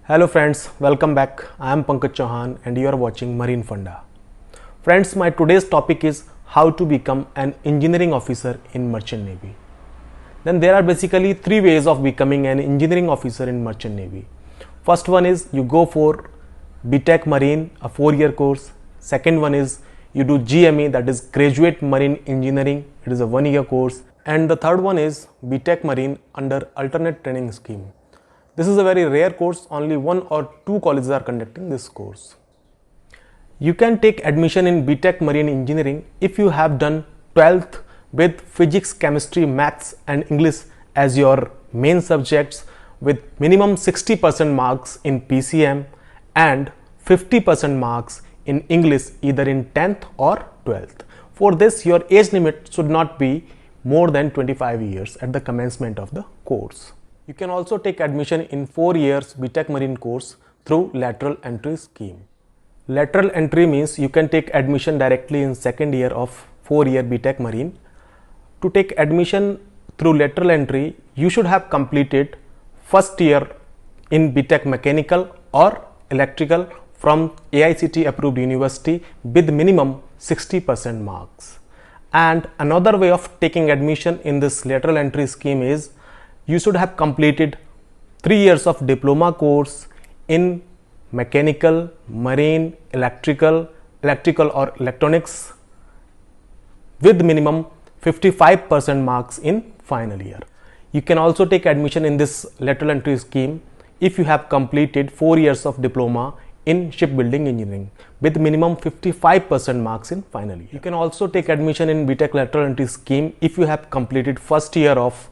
Hello friends, welcome back. I am Pankaj Chauhan and you are watching Marine Funda. Friends, my today's topic is how to become an engineering officer in Merchant Navy. Then there are basically three ways of becoming an engineering officer in Merchant Navy. First one is you go for BTech Marine, a 4-year course. Second one is you do GME, that is Graduate Marine Engineering. It is a 1-year course. And the third one is BTech Marine under Alternate Training Scheme. This is a very rare course, only 1 or 2 colleges are conducting this course. You can take admission in BTech Marine Engineering if you have done 12th with Physics, Chemistry, Maths and English as your main subjects with minimum 60% marks in PCM and 50% marks in English either in 10th or 12th. For this, your age limit should not be more than 25 years at the commencement of the course. You can also take admission in 4 years BTech Marine course through lateral entry scheme. Lateral entry means you can take admission directly in second year of 4-year BTech Marine. To take admission through lateral entry, you should have completed first year in BTech Mechanical or Electrical from AICTE approved university with minimum 60% marks. And another way of taking admission in this lateral entry scheme is you should have completed 3 years of diploma course in mechanical, marine, electrical or electronics with minimum 55% marks in final year. You can also take admission in this lateral entry scheme if you have completed 4 years of diploma in shipbuilding engineering with minimum 55% marks in final year. You can also take admission in BTech lateral entry scheme if you have completed first year of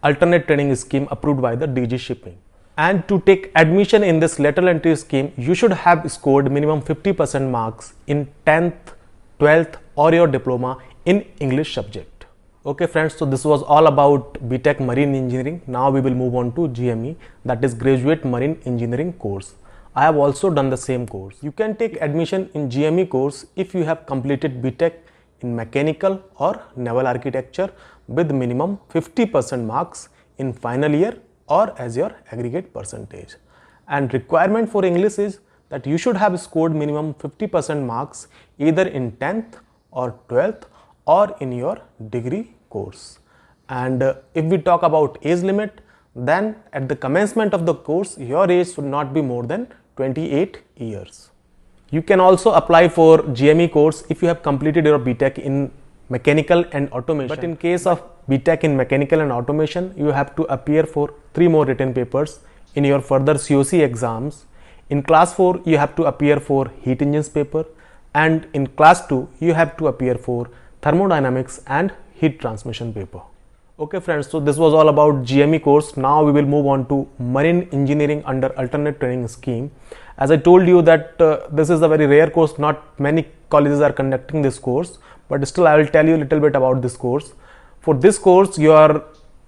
alternate training scheme approved by the DG Shipping. And to take admission in this lateral entry scheme, you should have scored minimum 50% marks in 10th, 12th or your diploma in English subject. Okay friends, so this was all about BTech Marine Engineering. Now we will move on to GME, that is Graduate Marine Engineering course. I have also done the same course. You can take admission in GME course if you have completed BTech in Mechanical or Naval Architecture with minimum 50% marks in final year or as your aggregate percentage. And requirement for English is that you should have scored minimum 50% marks either in 10th or 12th or in your degree course. And if we talk about age limit, then at the commencement of the course, your age should not be more than 28 years. You can also apply for GME course if you have completed your BTech in Mechanical and Automation. But in case of BTech in Mechanical and Automation, you have to appear for 3 more written papers in your further COC exams. In class 4, you have to appear for heat engines paper, and in class 2, you have to appear for thermodynamics and heat transmission paper. Okay friends, so this was all about GME course. Now we will move on to Marine Engineering under Alternate Training Scheme. As I told you that this is a very rare course, not many colleges are conducting this course, but still I will tell you a little bit about this course. For this course, your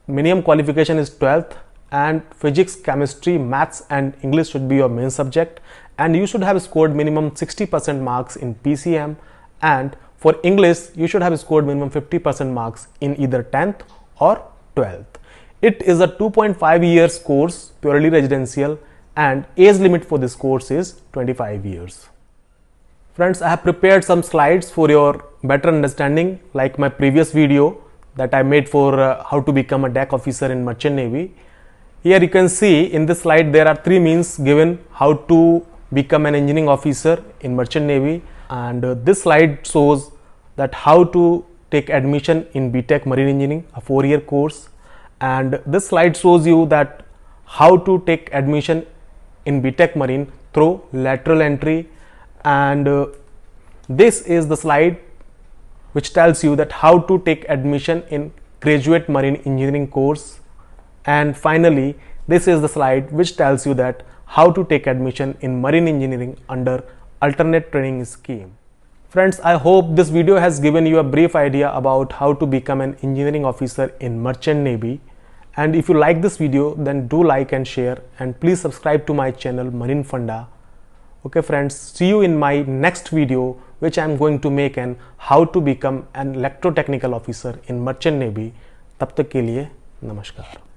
minimum qualification is 12th and Physics, Chemistry, Maths and English should be your main subject, and you should have scored minimum 60% marks in PCM, and for English you should have scored minimum 50% marks in either 10th or 12th. It is a 2.5 years course, purely residential, and age limit for this course is 25 years. Friends, I have prepared some slides for your better understanding, like my previous video that I made for how to become a deck officer in Merchant Navy. Here you can see in this slide there are 3 means given how to become an engineering officer in Merchant Navy, and this slide shows that how to take admission in BTech Marine Engineering, a 4-year course, and this slide shows you that how to take admission in BTech Marine through lateral entry, and this is the slide which tells you that how to take admission in Graduate Marine Engineering course, and finally this is the slide which tells you that how to take admission in Marine Engineering under Alternate Training Scheme. Friends, I hope this video has given you a brief idea about how to become an engineering officer in Merchant Navy, and if you like this video then do like and share, and please subscribe to my channel Marine Funda. Okay friends, see you in my next video which I am going to make on how to become an electrotechnical officer in Merchant Navy. तब तक के लिए नमस्कार.